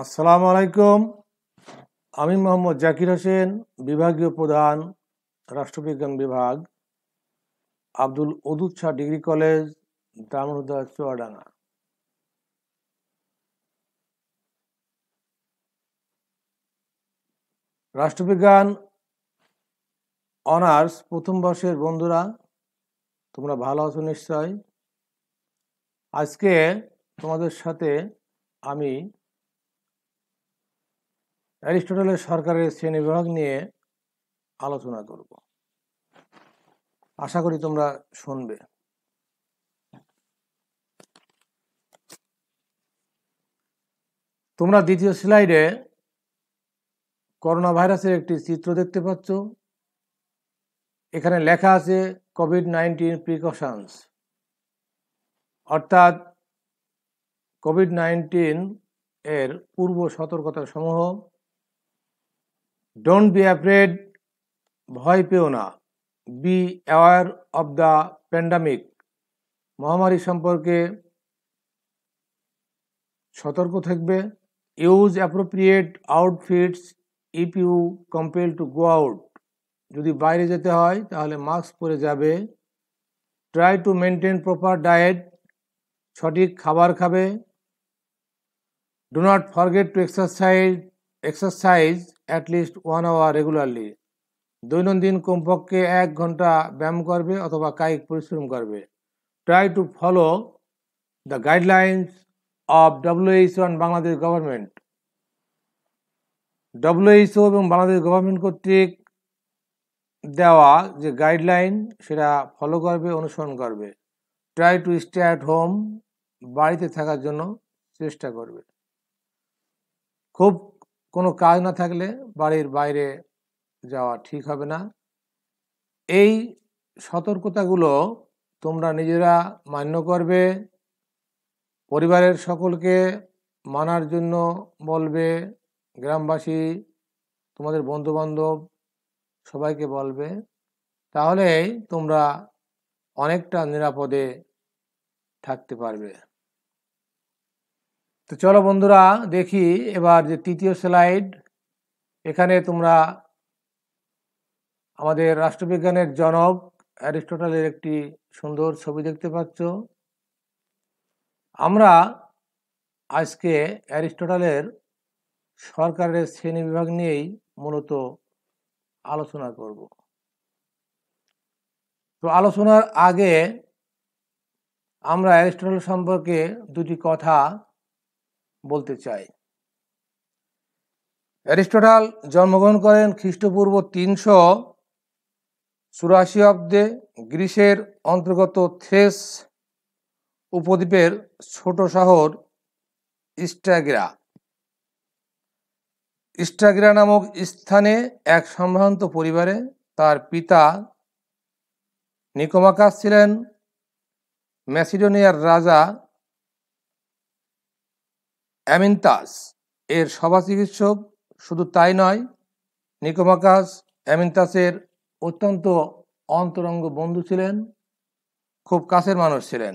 আসসালামু আলাইকুম। আমি মোহাম্মদ জাকির হোসেন, বিভাগীয় প্রধান, রাষ্ট্রবিজ্ঞান বিভাগ, আব্দুল ওদুদ শাহ ডিগ্রি কলেজ, দামোদর চুয়াডাঙ্গা। রাষ্ট্রবিজ্ঞান অনার্স প্রথম বর্ষের বন্ধুরা, তোমরা ভালো আছো নিশ্চয়। আজকে তোমাদের সাথে আমি অ্যারিস্টটলের সরকারের শ্রেণীবিভাগ নিয়ে আলোচনা করব। আশা করি তোমরা শুনবে। তোমরা দ্বিতীয় স্লাইডে করোনা ভাইরাসের একটি চিত্র দেখতে পাচ্ছ। এখানে লেখা আছে কোভিড-19 প্রিকশনস, অর্থাৎ কোভিড-19 এর পূর্ব সতর্কতা সমূহ। ডোন্ট বি অ্যাফ্রেড, ভয় পেও না। Be aware of the pandemic, মহামারী সম্পর্কে সতর্ক থাকবে। Use appropriate outfits if you compel to go out, যদি বাইরে যেতে হয় তাহলে মাস্ক পরে যাবে। Try to maintain proper diet, সঠিক খাবার খাবে। Do not forget to exercise at least 1 hour regularly, দৈনন্দিন কমপক্ষে 1 ঘন্টা ব্যায়াম করবে অথবা কায়িক পরিশ্রম করবে। Try to follow the guidelines of WHO and Bangladesh government, WHO এবং বাংলাদেশ গভর্নমেন্ট কর্তৃক দেওয়া যে গাইডলাইন সেটা ফলো করবে, অনুসরণ করবে। Try to stay at home, বাড়িতে থাকার জন্য চেষ্টা করবে। খুব কোনো কাজ না থাকলে বাড়ির বাইরে যাওয়া ঠিক হবে না। এই সতর্কতাগুলো তোমরা নিজেরা মান্য করবে, পরিবারের সকলকে মানার জন্য বলবে, গ্রামবাসী, তোমাদের বন্ধুবান্ধব সবাইকে বলবে, তাহলেই তোমরা অনেকটা নিরাপদে থাকতে পারবে। তো চলো বন্ধুরা দেখি এবার যে তৃতীয় স্লাইড। এখানে তোমরা আমাদের রাষ্ট্রবিজ্ঞানের জনক অ্যারিস্টটলের একটি সুন্দর ছবি দেখতে পাচ্ছ। আমরা আজকে অ্যারিস্টটলের সরকারের শ্রেণীবিভাগ নিয়েই মূলত আলোচনা করব। তো আলোচনার আগে আমরা অ্যারিস্টটল সম্পর্কে দুটি কথা বলতে চাই। অ্যারিস্টটল জন্মগ্রহণ করেন খ্রিস্টপূর্ব 384 অব্দে গ্রিসের অন্তর্গত থ্রেস উপদ্বীপের ছোট শহর স্ট্রাগিরা নামক স্থানে এক সম্ভ্রান্ত পরিবারে। তার পিতা নিকোমাকাস ছিলেন ম্যাসিডোনিয়ার রাজা অ্যামিনতাস এর সভা চিকিৎসক। শুধু তাই নয়, নিকোমাকাস অ্যামিনতাসের অত্যন্ত অন্তরঙ্গ বন্ধু ছিলেন, খুব কাছের মানুষ ছিলেন।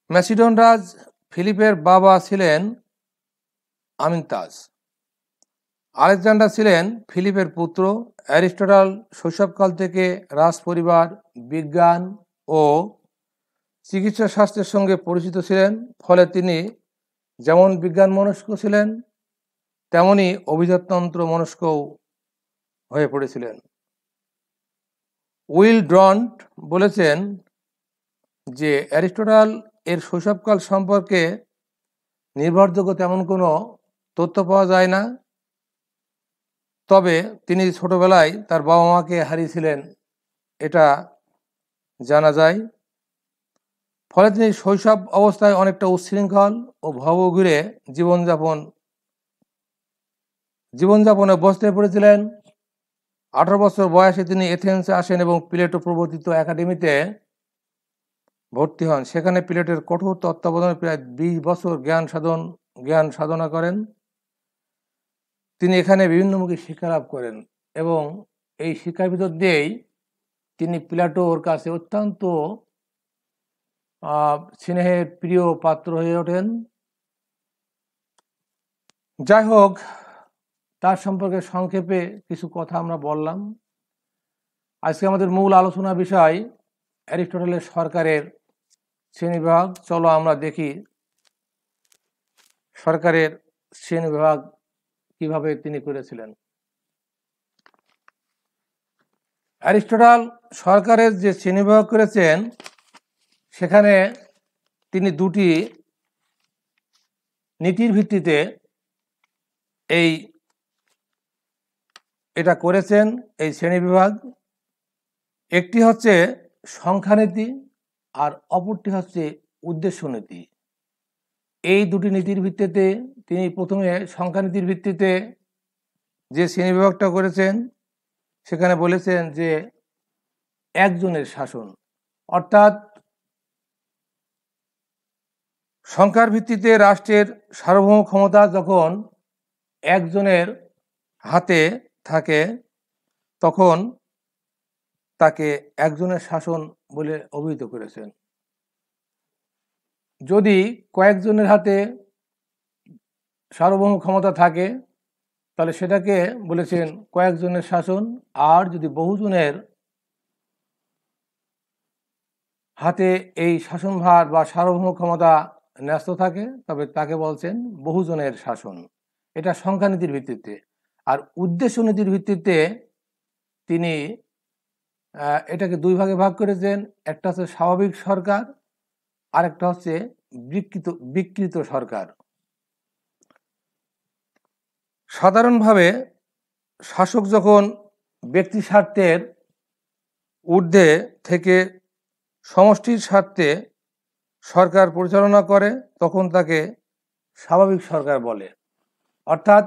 ম্যাসিডন রাজ ফিলিপের বাবা ছিলেন আমিনতাস। আলেকজান্ডার ছিলেন ফিলিপের পুত্র। অ্যারিস্টটল শৈশবকাল থেকে রাজ পরিবার, বিজ্ঞান ও চিকিৎসা শাস্ত্রের সঙ্গে পরিচিত ছিলেন। ফলে তিনি যেমন বিজ্ঞান মনস্ক ছিলেন তেমনি অভিজাততন্ত্র মনস্কও হয়ে পড়েছিলেন। উইল ড্রন্ট বলেছেন যে অ্যারিস্টটল এর শৈশবকাল সম্পর্কে নির্ভরযোগ্য তেমন কোনো তথ্য পাওয়া যায় না, তবে তিনি ছোটবেলায় তার বাবা মাকে হারিয়েছিলেন এটা জানা যায়। ফলে তিনি শৈশব অবস্থায় অনেকটা উচ্ছৃঙ্খল ও ভবঘুরে জীবনযাপনে ব্যস্ত হয়ে পড়েছিলেন। 18 বছর বয়সে তিনি এথেন্সে আসেন এবং প্লেটো প্রবর্তিত একাডেমিতে ভর্তি হন। সেখানে প্লেটোর কঠোর তত্ত্বাবধানে প্রায় 20 বছর জ্ঞান সাধনা করেন। তিনি এখানে বিভিন্নমুখী শিক্ষা লাভ করেন এবং এই শিক্ষার ভিতর দিয়েই তিনি প্লেটোর কাছে অত্যন্ত স্নেহের প্রিয় পাত্র হয়ে ওঠেন। যাই হোক, তার সম্পর্কে সংক্ষেপে কিছু কথা আমরা বললাম। আজকে আমাদের মূল আলোচনা বিষয় অ্যারিস্টটলের সরকারের শ্রেণীবিভাগ। চলো আমরা দেখি সরকারের শ্রেণীবিভাগ কিভাবে তিনি করেছিলেন। অ্যারিস্টটল সরকারের যে শ্রেণীবিভাগ করেছেন সেখানে তিনি দুটি নীতির ভিত্তিতে এটা করেছেন এই শ্রেণীবিভাগ। একটি হচ্ছে সংখ্যানীতি আর অপরটি হচ্ছে উদ্দেশ্য নীতি। এই দুটি নীতির ভিত্তিতে তিনি প্রথমে সংখ্যানীতির ভিত্তিতে যে শ্রেণীবিভাগটা করেছেন সেখানে বলেছেন যে একজনের শাসন, অর্থাৎ সংখ্যার ভিত্তিতে রাষ্ট্রের সার্বভৌম ক্ষমতা যখন একজনের হাতে থাকে তখন তাকে একজনের শাসন বলে অভিহিত করেছেন। যদি কয়েকজনের হাতে সার্বভৌম ক্ষমতা থাকে তাহলে সেটাকে বলেছেন কয়েকজনের শাসন। আর যদি বহুজনের হাতে এই শাসনভার বা সার্বভৌম ক্ষমতা ন্যস্ত থাকে তবে তাকে বলছেন বহুজনের শাসন। এটা সংখ্যানীতির ভিত্তিতে। আর উদ্দেশ্য নীতির ভিত্তিতে তিনি এটাকে দুই ভাগে ভাগ করেছেন। একটা হচ্ছে স্বাভাবিক সরকার, আর একটা হচ্ছে বিকৃত সরকার। সাধারণভাবে শাসক যখন ব্যক্তি স্বার্থের ঊর্ধ্বে থেকে সমষ্টির স্বার্থে সরকার পরিচালনা করে তখন তাকে স্বাভাবিক সরকার বলে। অর্থাৎ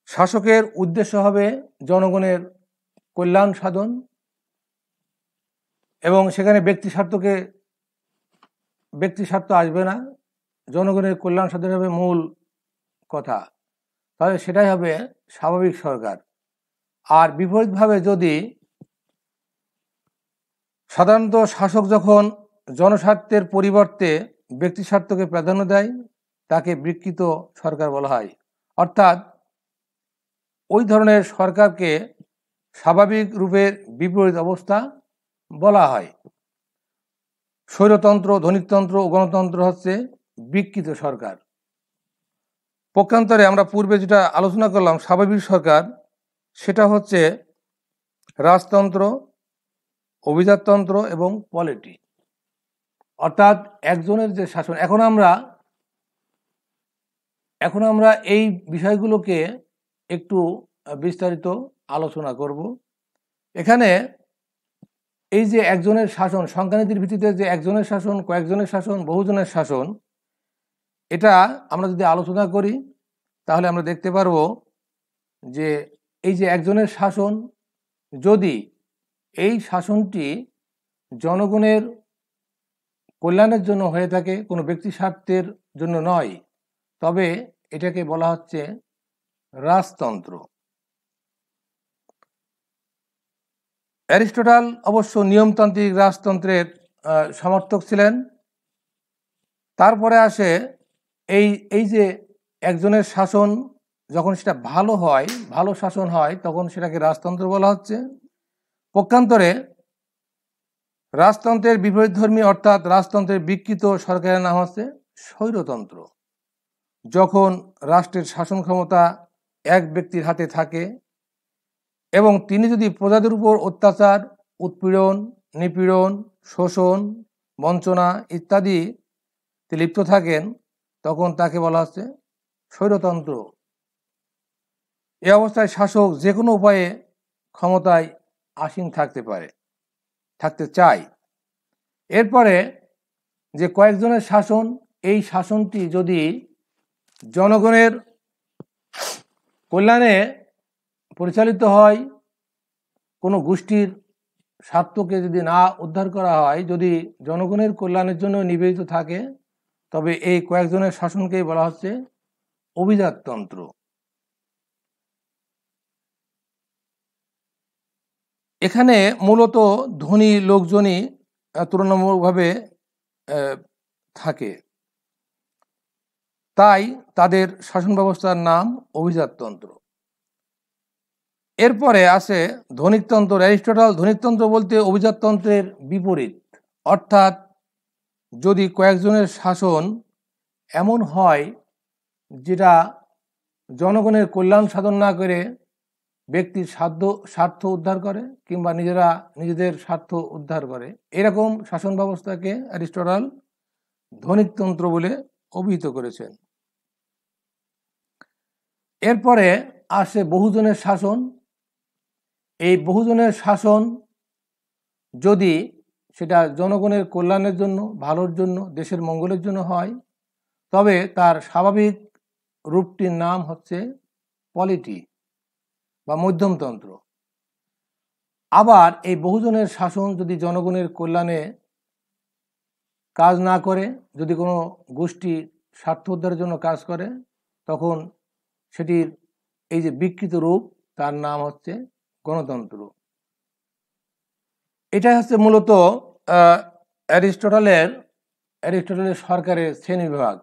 শাসকের উদ্দেশ্য হবে জনগণের কল্যাণ সাধন এবং সেখানে ব্যক্তি স্বার্থ আসবে না, জনগণের কল্যাণ সাধন হবে মূল কথা। তাহলে সেটাই হবে স্বাভাবিক সরকার। আর বিপরীতভাবে যদি সাধারণত শাসক যখন জনস্বার্থের পরিবর্তে ব্যক্তি স্বার্থকে প্রাধান্য দেয় তাকে বিকৃত সরকার বলা হয়। অর্থাৎ ওই ধরনের সরকারকে স্বাভাবিক রূপের বিপরীত অবস্থা বলা হয়। স্বৈরতন্ত্র, ধনিকতন্ত্র ও গণতন্ত্র হচ্ছে বিকৃত সরকার। পক্ষান্তরে আমরা পূর্বে যেটা আলোচনা করলাম স্বাভাবিক সরকার, সেটা হচ্ছে রাজতন্ত্র, অভিজাততন্ত্র এবং পলিটি, অর্থাৎ একজনের যে শাসন। এখন আমরা এই বিষয়গুলোকে একটু বিস্তারিত আলোচনা করব। এখানে এই যে একজনের শাসন, সংখ্যানীতির ভিত্তিতে যে একজনের শাসন, কয়েকজনের শাসন, বহুজনের শাসন, এটা আমরা যদি আলোচনা করি তাহলে আমরা দেখতে পারব যে এই যে একজনের শাসন, যদি এই শাসনটি জনগণের কল্যাণের জন্য হয়ে থাকে, কোনো ব্যক্তি স্বার্থের জন্য নয়, তবে এটাকে বলা হচ্ছে রাজতন্ত্র। অ্যারিস্টটল অবশ্য নিয়মতান্ত্রিক রাজতন্ত্রের সমর্থক ছিলেন। তারপরে আসে এই যে একজনের শাসন যখন সেটা ভালো শাসন হয় তখন সেটাকে রাজতন্ত্র বলা হচ্ছে। পক্ষান্তরে রাজতন্ত্রের বিপরীতধর্মী অর্থাৎ রাজতন্ত্রের বিকৃত সরকারের নাম হচ্ছে স্বৈরতন্ত্র। যখন রাষ্ট্রের শাসন ক্ষমতা এক ব্যক্তির হাতে থাকে এবং তিনি যদি প্রজাদের উপর অত্যাচার, উৎপীড়ন, নিপীড়ন, শোষণ, বঞ্চনা ইত্যাদি লিপ্ত থাকেন তখন তাকে বলা হচ্ছে স্বৈরতন্ত্র। এ অবস্থায় শাসক যে কোনো উপায়ে ক্ষমতায় আসীন থাকতে চায়। এরপরে যে কয়েকজনের শাসন, এই শাসনটি যদি জনগণের কল্যাণে পরিচালিত হয়, কোনো গোষ্ঠীর স্বার্থকে যদি না উদ্ধার করা হয়, যদি জনগণের কল্যাণের জন্য নিবেদিত থাকে, তবে এই কয়েকজনের শাসনকেই বলা হচ্ছে অভিজাততন্ত্র। এখানে মূলত ধনী লোকজনই তুলনামূলকভাবে থাকে। তাই তাদের শাসন ব্যবস্থার নাম অভিজাততন্ত্র। এরপরে আছে ধনিকতন্ত্র। অ্যারিস্টটল ধনিকতন্ত্র বলতে অভিজাততন্ত্রের বিপরীত, অর্থাৎ যদি কয়েকজনের শাসন এমন হয় যেটা জনগণের কল্যাণ সাধন না করে ব্যক্তির স্বার্থ উদ্ধার করে কিংবা নিজেদের স্বার্থ উদ্ধার করে, এরকম শাসন ব্যবস্থাকে অ্যারিস্টটল ধনিকতন্ত্র বলে অভিহিত করেছেন। এরপরে আসে বহুজনের শাসন। এই বহুজনের শাসন যদি সেটা জনগণের কল্যাণের জন্য, ভালোর জন্য, দেশের মঙ্গলের জন্য হয়, তবে তার স্বাভাবিক রূপটির নাম হচ্ছে পলিটি বা মধ্যমতন্ত্র। আবার এই বহুজনের শাসন যদি জনগণের কল্যাণে কাজ না করে, যদি কোনো গোষ্ঠী স্বার্থ উদ্ধারের জন্য কাজ করে, তখন সেটির এই যে বিকৃত রূপ, তার নাম হচ্ছে গণতন্ত্র। এটাই হচ্ছে মূলত অ্যারিস্টটলের সরকারের শ্রেণীবিভাগ।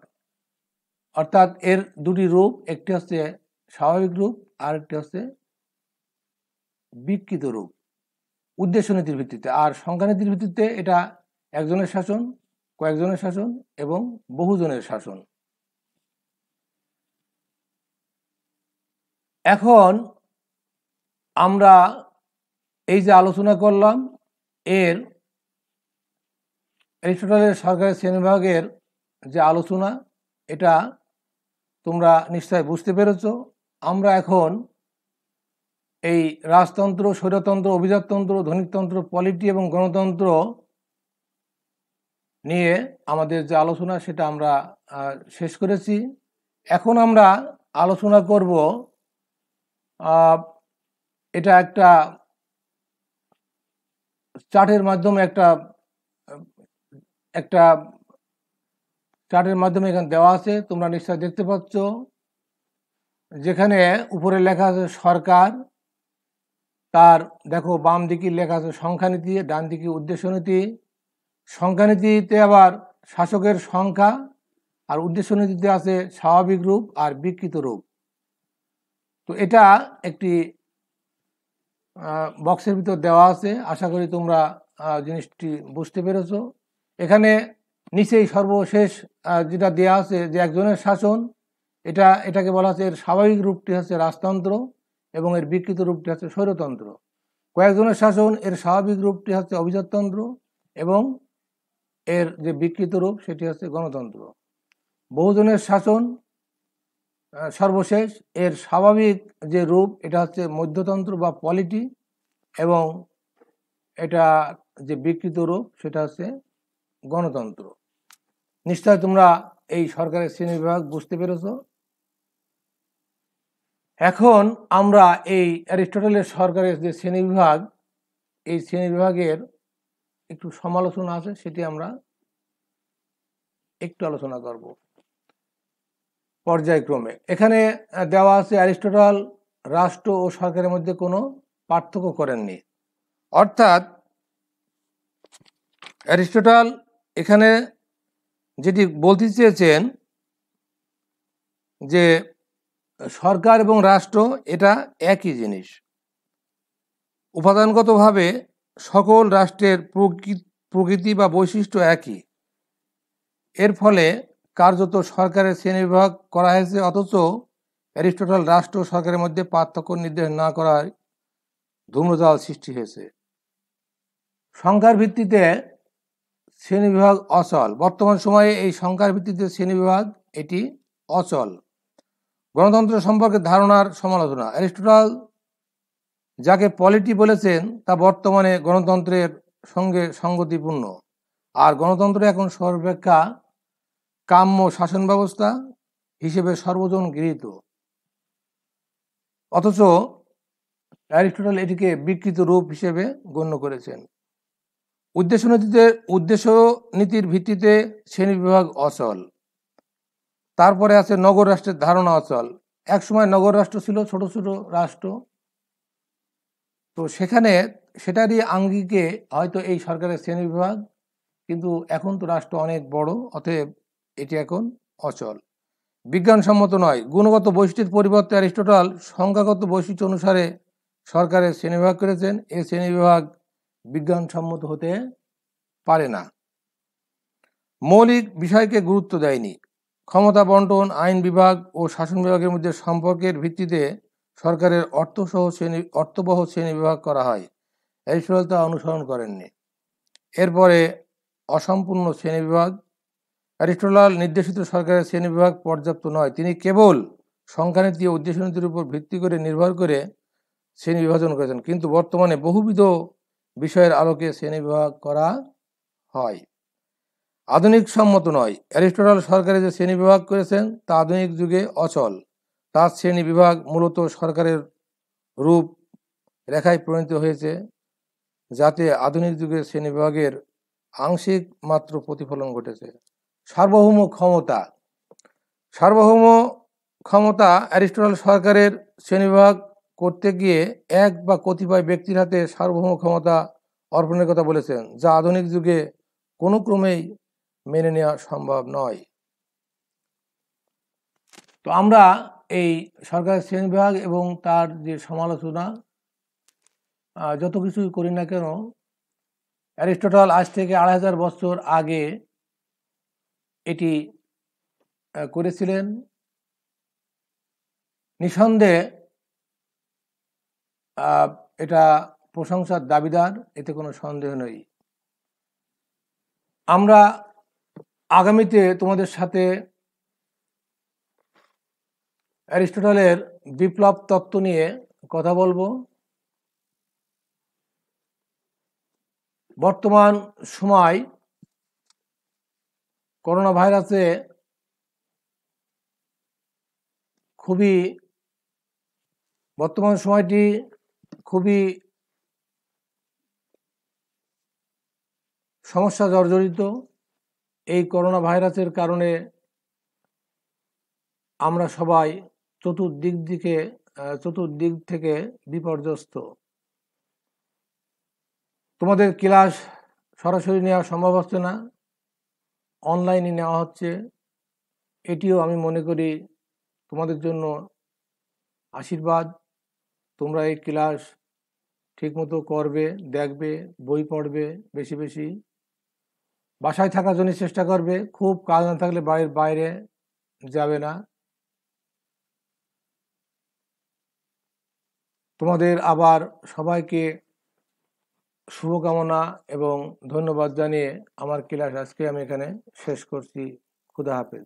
অর্থাৎ এর দুটি রূপ, একটি হচ্ছে স্বাভাবিক রূপ আর একটি হচ্ছে বিকৃত রূপ, উদ্দেশ্য নীতির ভিত্তিতে। আর সংখ্যানীতির ভিত্তিতে এটা একজনের শাসন, কয়েকজনের শাসন এবং বহুজনের শাসন। এখন আমরা এই যে আলোচনা করলাম, এর অ্যারিস্টটলের সরকারের শ্রেণীবিভাগের যে আলোচনা, এটা তোমরা নিশ্চয় বুঝতে পেরেছ। আমরা এখন এই রাজতন্ত্র, স্বৈরতন্ত্র, অভিজাততন্ত্র, ধনিকতন্ত্র, পলিটি এবং গণতন্ত্র নিয়ে আমাদের যে আলোচনা, সেটা আমরা শেষ করেছি। এখন আমরা আলোচনা করব, এটা একটা চার্টের মাধ্যমে একটা চার্টের মাধ্যমে এখানে দেওয়া আছে, তোমরা নিশ্চয় দেখতে পাচ্ছ, যেখানে উপরে লেখা আছে সরকার, তার দেখো বাম দিকে লেখা আছে সংখ্যানীতি, ডান দিকে উদ্দেশ্য নীতি। সংখ্যানীতিতে আবার শাসকের সংখ্যা, আর উদ্দেশ্য নীতিতে আছে স্বাভাবিক রূপ আর বিকৃত রূপ। তো এটা একটি বক্সের ভিতর দেওয়া আছে, আশা করি তোমরা জিনিসটি বুঝতে পেরেছ। এখানে নিচেই সর্বশেষ যেটা দেওয়া আছে যে একজনের শাসন, এটাকে বলা হচ্ছে, এর স্বাভাবিক রূপটি হচ্ছে রাজতন্ত্র এবং এর বিকৃত রূপটি হচ্ছে স্বৈরতন্ত্র। কয়েকজনের শাসন, এর স্বাভাবিক রূপটি হচ্ছে অভিজাততন্ত্র এবং এর যে বিকৃত রূপ সেটি হচ্ছে গণতন্ত্র। বহুজনের শাসন সর্বশেষ, এর স্বাভাবিক যে রূপ এটা হচ্ছে মধ্যতন্ত্র বা পলিটি, এবং এটা যে বিকৃত রূপ সেটা হচ্ছে গণতন্ত্র। নিশ্চয় তোমরা এই সরকারের শ্রেণীবিভাগ বুঝতে পেরেছ। এখন আমরা এই অ্যারিস্টটলের সরকারের যে শ্রেণীবিভাগ, এই শ্রেণীবিভাগের একটু সমালোচনা আছে, সেটি আমরা একটু আলোচনা করব পর্যায়ক্রমে। এখানে দেওয়া আছে অ্যারিস্টটল রাষ্ট্র ও সরকারের মধ্যে কোনো পার্থক্য করেননি। অর্থাৎ অ্যারিস্টটল এখানে যেটি বলতে চেয়েছেন যে সরকার এবং রাষ্ট্র এটা একই জিনিস। উপাদানগতভাবে সকল রাষ্ট্রের প্রকৃতি বা বৈশিষ্ট্য একই। এর ফলে কার্যত সরকারের শ্রেণীবিভাগ করা হয়েছে, অথচ অ্যারিস্টটল রাষ্ট্র ও সরকারের মধ্যে পার্থক্য নির্দেশ না করায় ধূম্রজাল সৃষ্টি হয়েছে। সংখ্যার ভিত্তিতে শ্রেণীবিভাগ অচল। বর্তমান সময়ে এই সংখ্যার ভিত্তিতে শ্রেণীবিভাগ এটি অচল। গণতন্ত্র সম্পর্কে ধারণার সমালোচনা। অ্যারিস্টটল যাকে পলিটি বলেছেন তা বর্তমানে গণতন্ত্রের সঙ্গে সঙ্গতিপূর্ণ, আর গণতন্ত্র এখন সর্বাপেক্ষা কাম্য শাসন ব্যবস্থা হিসেবে সর্বজন গৃহীত। অথচ অ্যারিস্টটল এটিকে বিকৃত রূপ হিসেবে গণ্য করেছেন। উদ্দেশ্য নীতির ভিত্তিতে শ্রেণীবিভাগ অচল। তারপরে আছে নগর রাষ্ট্রের ধারণা অচল। একসময় নগর রাষ্ট্র ছিল ছোট ছোট রাষ্ট্র, তো সেটারই আঙ্গিকে হয়তো এই সরকারের শ্রেণীবিভাগ, কিন্তু এখন তো রাষ্ট্র অনেক বড়, অতএব এটি এখন অচল। বিজ্ঞানসম্মত নয়। গুণগত বৈশিষ্ট্যের পরিবর্তে অ্যারিস্টটল সংখ্যাগত বৈশিষ্ট্য অনুসারে সরকারের শ্রেণীবিভাগ করেছেন। এই শ্রেণীবিভাগ বিজ্ঞানসম্মত হতে পারে না। মৌলিক বিষয়কে গুরুত্ব দেয়নি। ক্ষমতা বন্টন, আইন বিভাগ ও শাসন বিভাগের মধ্যে সম্পর্কের ভিত্তিতে সরকারের অর্থবহ শ্রেণীবিভাগ করা হয়। অ্যারিস্টটল তা অনুসরণ করেননি। এরপরে অসম্পূর্ণ শ্রেণীবিভাগ। অ্যারিস্টটল নির্দেশিত সরকারের শ্রেণীবিভাগ পর্যাপ্ত নয়। তিনি কেবল সংখ্যানীতি ও উদ্দেশ্যনীতির উপর ভিত্তি করে নির্ভর করে শ্রেণী বিভাজন করেছেন, কিন্তু বর্তমানে বহুবিধ বিষয়ের আলোকে শ্রেণীবিভাগ করা হয়। আধুনিক সম্মত নয়। অ্যারিস্টটল সরকারের যে শ্রেণীবিভাগ করেছেন তা আধুনিক যুগে অচল। তার শ্রেণী বিভাগ মূলত সরকারের রূপ রেখায় পরিণত হয়েছে, যাতে আধুনিক যুগের শ্রেণীবিভাগের আংশিক মাত্র প্রতিফলন ঘটেছে। সার্বভৌম ক্ষমতা। সার্বভৌম ক্ষমতা অ্যারিস্টটল সরকারের শ্রেণীবিভাগ করতে গিয়ে এক বা কতিপয় ব্যক্তির হাতে সার্বভৌম ক্ষমতা অর্পণের কথা বলেছেন, যা আধুনিক যুগে কোনো ক্রমেই মেনে নেওয়া সম্ভব নয়। তো আমরা এই সরকারের শ্রেণীবিভাগ এবং তার যে সমালোচনা যত কিছুই করি না কেন, অ্যারিস্টটল আজ থেকে ২৫০০ বছর আগে এটি করেছিলেন। নিঃসন্দেহে এটা প্রশংসার দাবিদার, এতে কোনো সন্দেহ নেই। আমরা আগামীতে তোমাদের সাথে অ্যারিস্টটলের বিপ্লব তত্ত্ব নিয়ে কথা বলবো। বর্তমান সময় করোনা ভাইরাসে বর্তমান সময়টি খুবই সমস্যা জর্জরিত। এই করোনা ভাইরাসের কারণে আমরা সবাই চতুর্দিক থেকে বিপর্যস্ত। তোমাদের ক্লাস সরাসরি নেওয়া সম্ভব হচ্ছে না, অনলাইনে নেওয়া হচ্ছে। এটিও আমি মনে করি তোমাদের জন্য আশীর্বাদ। তোমরা এই ক্লাস ঠিকমতো করবে, দেখবে, বই পড়বে, বেশি বেশি বাসায় থাকার জন্য চেষ্টা করবে। খুব কাজ না থাকলে বাড়ির বাইরে যাবে না। তোমাদের আবার সবাইকে শুভকামনা এবং ধন্যবাদ জানিয়ে আমার ক্লাস আজকে আমি এখানে শেষ করছি। খুদা হাফেজ।